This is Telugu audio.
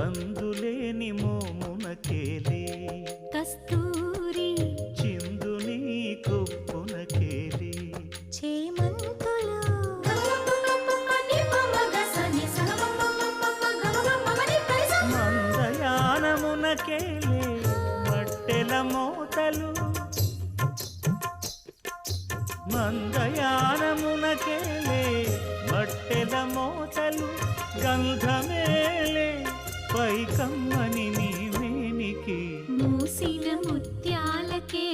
కందులేని మోమునకేలే కస్తూరి చిందుని కొప్పునకేలే చేమంతులు మందయానమునకేలే మట్టెల మోతలు మందయానమునకేలే మట్టెల మోతలు గంధమేలే పైకమ్మని నీ మేనికి మూసిన ముత్యాలకే